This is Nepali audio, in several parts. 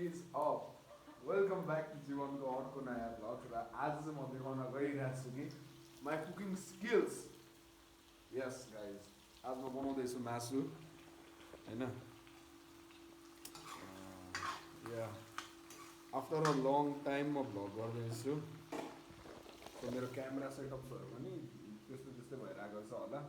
is up? Welcome back to जीवनको अर्को नयाँ भ्लग र आज चाहिँ म देखाउन गइरहेको छु कि my cooking skills yes guys आज म बनाउँदैछु मासु हैन या आफ्टर अ लङ टाइम म भ्लग गर्दैछु मेरो क्यामेरा सेटअप्सहरू पनि त्यस्तै त्यस्तै भएर आएको छ होला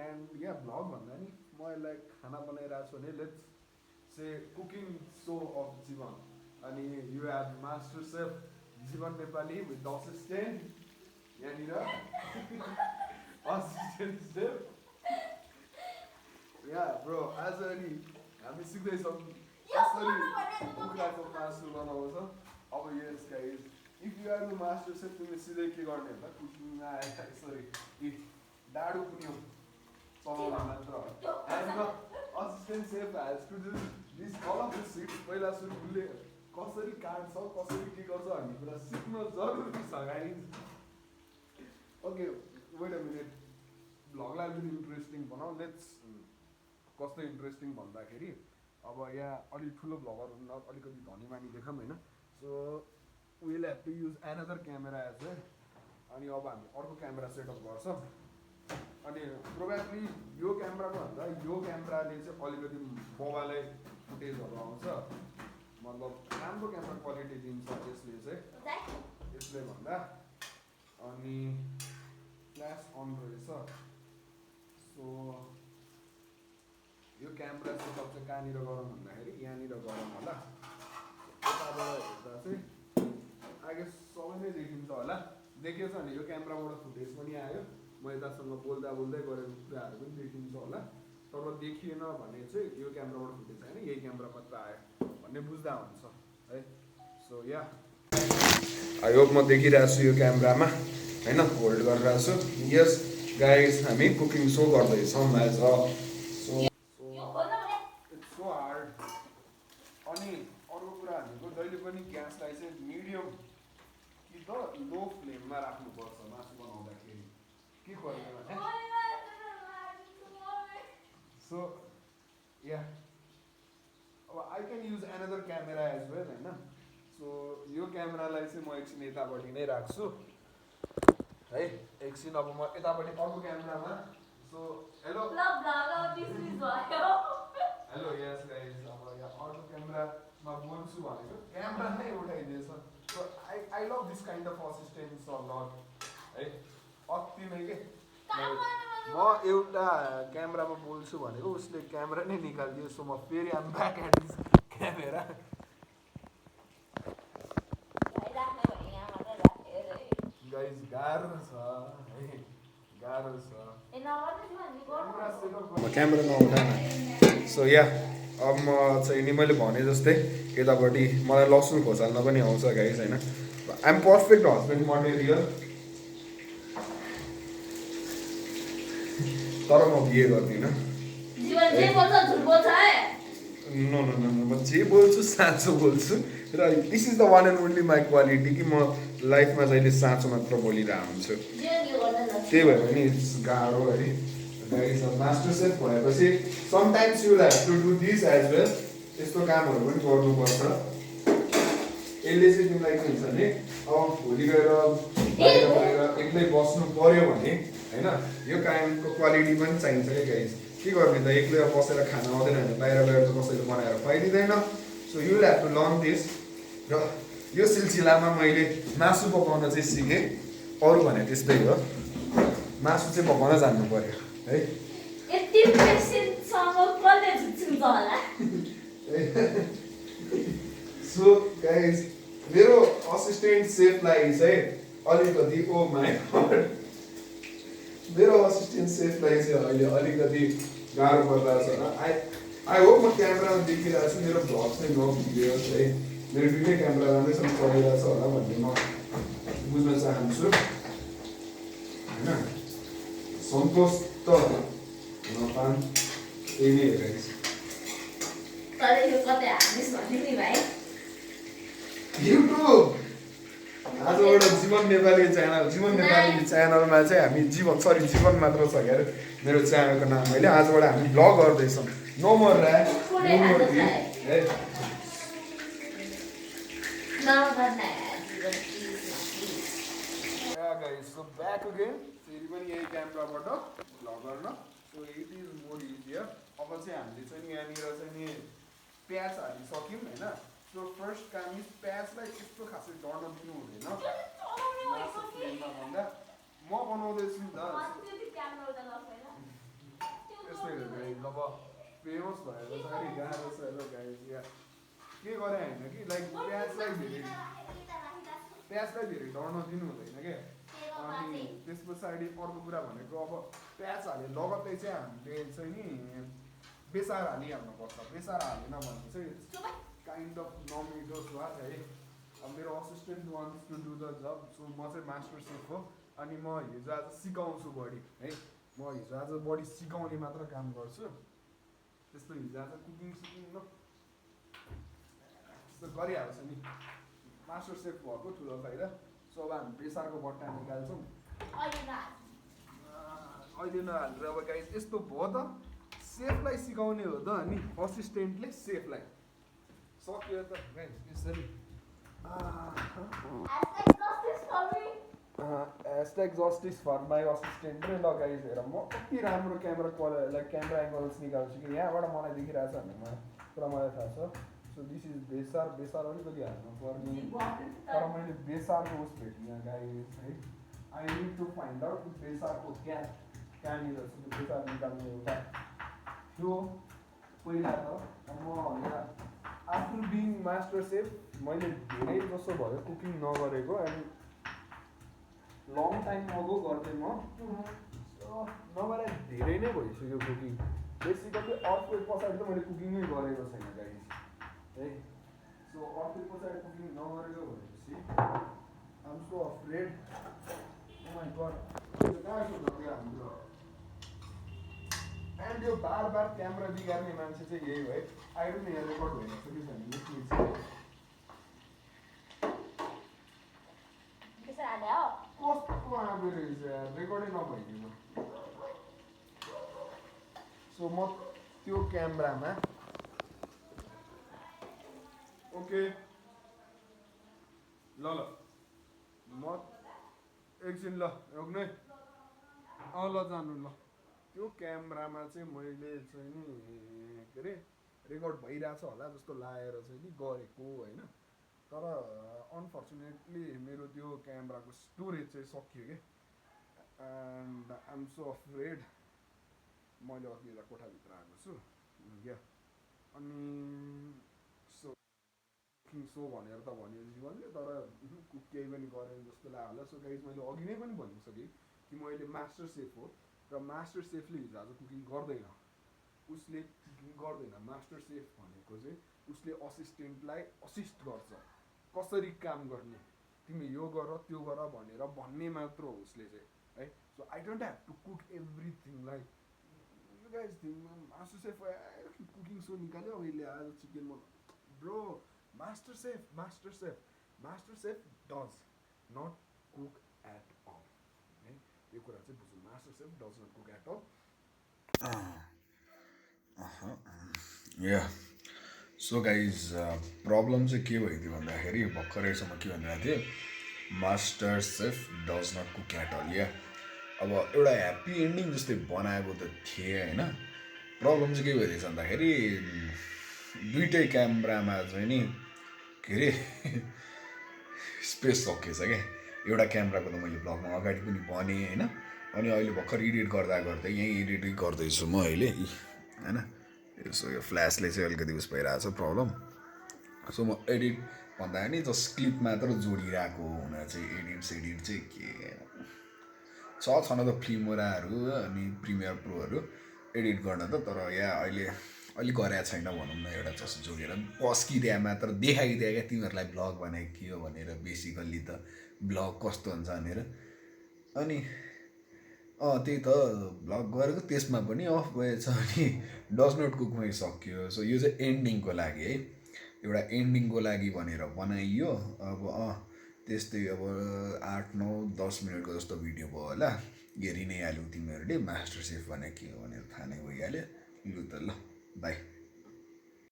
एन्ड या भ्लग भन्दा नि म यसलाई खाना बनाइरहेको छु भने let's say cooking so of Jiwan अनि you have master chef Jiwan Nepali with the assistant यहाँनिर असिस्टेन्ट सेफ या ब्रो आज अनि हामी सिक्दैछौँ कसरी कुखुराको मासु बनाउँछ अब yes guys if you are the master chef तिमीले सिधै के गर्ने होला कुकिङमा आएर सरी डाडु पुग्यो चलाउन मात्र and the assistant chef has to do this all of the six पहिला सुरु उसले कसरी काट्छ कसरी के गर्छ भन्ने कुरा सिक्न जरुरी छ guys okay wait a minute भ्लगलाई अलिकति इन्ट्रेस्टिङ बनाऊ लेट्स कस्तो इन्ट्रेस्टिङ भन्दाखेरि अब यहाँ अलिक ठुलो भ्लगर हुनु अलिकति धनी मानी देखाऊँ होइन so will have to use another camera as well अनि अब हामी अर्को क्यामेरा सेटअप गर्छौँ अनि प्रोबेबली यो क्यामेराको भन्दा यो क्यामेराले चाहिँ अलिकति मोबाइलै फुटेजहरू आउँछ मतलब राम्रो क्यामेरा क्वालिटी दिन्छ यसले चाहिँ यसले भन्दा अनि फ्ल्यास अन रहेछ सो यो क्यामेरा सेटअप चाहिँ कहाँनिर गरौँ भन्दाखेरि यहाँनिर गरौँ होला यताबाट हेर्दा चाहिँ आगे सबै नै देखिन्छ होला देखिएछ भने यो क्यामेराबाट फुटेज पनि आयो म यतासँग बोल्दा बोल्दै गरेको कुराहरू पनि देखिन्छ होला तर देखिएन भने चाहिँ यो क्यामेराबाट फुटेज आएन यही क्यामेरा मात्र आयो भन्ने बुझ्दा हुन्छ है सो या आई होप म देखिरहेको छु यो क्यामेरामा होइन होल्ड गरिरहेको छु यस गाइज हामी कुकिङ सो गर्दैछौँ as a it's so hard अनि अर्को कुरा भनेको जहिले पनि ग्यासलाई चाहिँ मिडियम कि त लो फ्लेममा राख्नुपर्छ मासु बनाउँदाखेरि के गर्ने भने सो या अब I can use another camera as well होइन सो यो क्यामेरालाई चाहिँ म एकछिन यतापट्टि नै राख्छु है एकछिन अब म यतापट्टि अर्को क्यामेरामा so hello hello yes guys अब यहाँ अर्को क्यामेरामा बोल्छु भनेको क्यामेरा नै उठाइदिएछ so I love this kind of assistance a lot है अति नै के म एउटा क्यामेरामा बोल्छु भनेको उसले क्यामेरा नै निकालिदियो सो म फेरि I'm back at this camera guys गाह्रो छ है गाह्रो छ क्यामेरा नउठाएन सो या अब म चाहिँ नि मैले भने जस्तै यतापट्टि मलाई लसुन खोसाल्न पनि आउँछ गाइज होइन I am perfect husband material तर म बिहे गर्दिनँ नो नो नो म जे बोल्छु साँचो बोल्छु र this is the one and only my quality कि म लाइफमा जहिले साँचो मात्र बोलिरहेको हुन्छु त्यही भएर पनि इट्स गाह्रो है मास्टर सेफ भएपछि sometimes you have to do this as well यस्तो कामहरू पनि गर्नुपर्छ यसले चाहिँ तिमीलाई के हुन्छ भने अब भोलि गएर बाहिर गएर एक्लै बस्नु पर्यो भने होइन यो कामको क्वालिटी पनि चाहिन्छ क्या गाइस के गर्ने त एक्लै बसेर खाना आउँदैन भने बाहिर गएर त कसैले बनाएर खुवाइदिँदैन so you have to learn this र यो सिलसिलामा मैले मासु पकाउन चाहिँ सिकेँ अरू भने त्यस्तै हो मासु चाहिँ पकाउन जान्नु पर्यो है सो गाइस मेरो असिस्टेन्ट सेफलाई चाहिँ अलिकति ओ माई गॉड मेरो असिस्टेन्ट सेफलाई चाहिँ अहिले अलिकति गाह्रो परिरहेको छ आई होप म क्यामेरामा देखिरहेको छु मेरो भ्लग चाहिँ नभिडियोस् है मेरो दुईटै क्यामेरा राम्रैसँग चलिरहेको छ होला भन्ने म बुझ्न चाहन्छु होइन सन्तोष त नपान यही नै हेरेको युट्युब आजबाट जीवन नेपाली च्यानलमा चाहिँ हामी जीवन मात्र छ क्या मेरो च्यानलको नाम अहिले आजबाट हामी भ्लग गर्दैछौँ no more rack no more है Yeah guys, so back again. फेरि पनि यही क्यामेराबाट भ्लग गर्न. So it is more easier. अब चाहिँ हामीले चाहिँ यहाँनिर चाहिँ नि प्याज हालिसक्यौँ होइन. So first काम इज प्याजलाई त्यस्तो खासै डढ्न दिनु हुँदैन. मासु फ्लेममा भन्दा म बनाउँदैछु नि त. यस्तै हो गाइस. अब फेमस भएर चाहिँ गाह्रो छ ल गाइस. के गरे होइन कि लाइक प्याजलाई धेरै डढ्न दिनु हुँदैन क्या. अनि त्यस पछाडि अर्को कुरा भनेको अब प्याज हाले लगत्तै चाहिँ हामीले चाहिँ नि बेसार हालिहाल्नुपर्छ. बेसार हालेन भने चाहिँ काइन्ड अफ नमिठो स्वाद है. अब मेरो assistant wants to do the job. So म चाहिँ मास्टर सेफ हो अनि म हिजो आज सिकाउँछु बढी है. म हिजो आज बढी सिकाउने मात्र काम गर्छु. त्यस्तो हिजो आज कुकिङ न त्यस्तो गरिहाल्छ नि. मास्टर सेफ भएको ठुलो फाइदा. सो अब हामी बेसारको बट्टा निकाल्छौँ. अहिले नहालेर अब गाइस यस्तो भयो त. सेफलाई सिकाउने हो त अनि असिस्टेन्टले सेफलाई. सक्यो त गाइस यसरी. # जस्टिस फर माई असिस्टेन्ट र ल गाइस हेर म कति राम्रो क्यामेरा क्यामेरा एङ्गल्स निकाल्छु कि यहाँबाट मलाई देखिरहेछ भने पुरा मलाई थाहा छ. सो दिस इज बेसार. बेसार अलिकति हाल्नु पर्ने तर मैले बेसारको उस भेटिनँ गाइस है. I need to find out बेसारको कहाँनिर छ. बेसार निकाल्ने एउटा थियो पहिला त. म यहाँ आफ्टर बिङ मास्टर सेफ मैले धेरै जसो भयो कुकिङ नगरेको. एन्ड लङ टाइम अगो गर्थेँ म. सो नभएर धेरै नै भइसक्यो कुकिङ. बेसिकली अर्थवेक पछाडि त मैले कुकिङै गरेको छैन गाइस है. सो अर्थवेक पछाडि कुकिङ नगरेको भनेपछि I'm so afraid. Oh my god कहाँ छ हाम्रो. एन्ड यो बार बार क्यामेरा बिगार्ने मान्छे चाहिँ यही हो है. आई डोन्ट नो यहाँ रेकर्ड भइरहेको छ कि छैन. कस्तो आएको रहेछ रेकर्डै नभइदिनु. सो म त्यो क्यामेरामा ओके ल म एकछिन ल रोक्नु है. ल जानु ल. त्यो क्यामेरामा चाहिँ मैले चाहिँ नि के अरे रेकर्ड भइरहेछ होला जस्तो लागेर चाहिँ नि गरेको होइन. तर अनफर्चुनेटली मेरो त्यो क्यामेराको स्टोरेज चाहिँ सकियो कि. And I'm so afraid. मैले अघि यता कोठाभित्र आएको छु क्या. अनि सो भनेर त भन्यो जीवनले तर केही पनि गरेन जस्तो लाग्यो होला. सो गाइस मैले अघि नै पनि भनिसकेँ कि मैले मास्टर सेफ हो र मास्टर सेफले हिजो आज कुकिङ गर्दैन. उसले कुकिङ गर्दैन. मास्टर सेफ भनेको चाहिँ उसले असिस्टेन्टलाई असिस्ट गर्छ कसरी काम गर्ने. तिमी यो गर त्यो गर भनेर भन्ने मात्र हो उसले चाहिँ है. So I don't have to cook everything. Like you guys think master chef cooking so निकाल्यो अब यसले आज chicken bro. Master chef does not cook at all है. यो कुरा चाहिँ बुझ्नु. Master chef does not cook at all. Yeah so guys problem चाहिँ के भइदियो भन्दाखेरि भर्खरैसम्म के भनिरहेको थिएँ. Master chef does not cook at all. Yeah अब एउटा ह्याप्पी एन्डिङ जस्तै बनाएको त थिएँ होइन. प्रब्लम चाहिँ के भइदिएछ भन्दाखेरि दुइटै क्यामेरामा चाहिँ नि के अरे स्पेस सकिएछ क्या. एउटा क्यामेराको त मैले भ्लगमा अगाडि पनि भनेँ होइन. अनि अहिले भर्खर एडिट गर्दा यहीँ एडिट गर्दैछु म अहिले होइन. यसो यो फ्ल्यासले चाहिँ अलिकति उस भइरहेको छ प्रब्लम. सो म एडिट भन्दा नि जस्ट क्लिप मात्र जोडिरहेको हुन चाहिँ एडिट चाहिँ के छन त फिल्मोराहरू अनि प्रिमियर प्रोहरू एडिट गर्न त. तर यहाँ अहिले अलिक गरेको छैन भनौँ न. एउटा जस्तो जोडेर पस्किदिए मात्र देखाइदिए क्या तिमीहरूलाई ब्लग भनेको के हो भनेर. बेसिकल्ली त ब्लग कस्तो हुन्छ भनेर. अनि त्यही त भ्लग गरेको त्यसमा पनि अफ भएछ. अनि डज नट कुकमै सक्यो. सो यो चाहिँ एन्डिङको लागि है. एउटा एन्डिङको लागि भनेर बनाइयो. अब त्यस्तै अब 8-9-10 मिनटको जस्तो भिडियो भयो होला. हेरि नै हाल्यौ तिमीहरूले. मास्टर सेफ भनेको के हो भनेर थाहा नै भइहाल्यो. लु त ल बाई.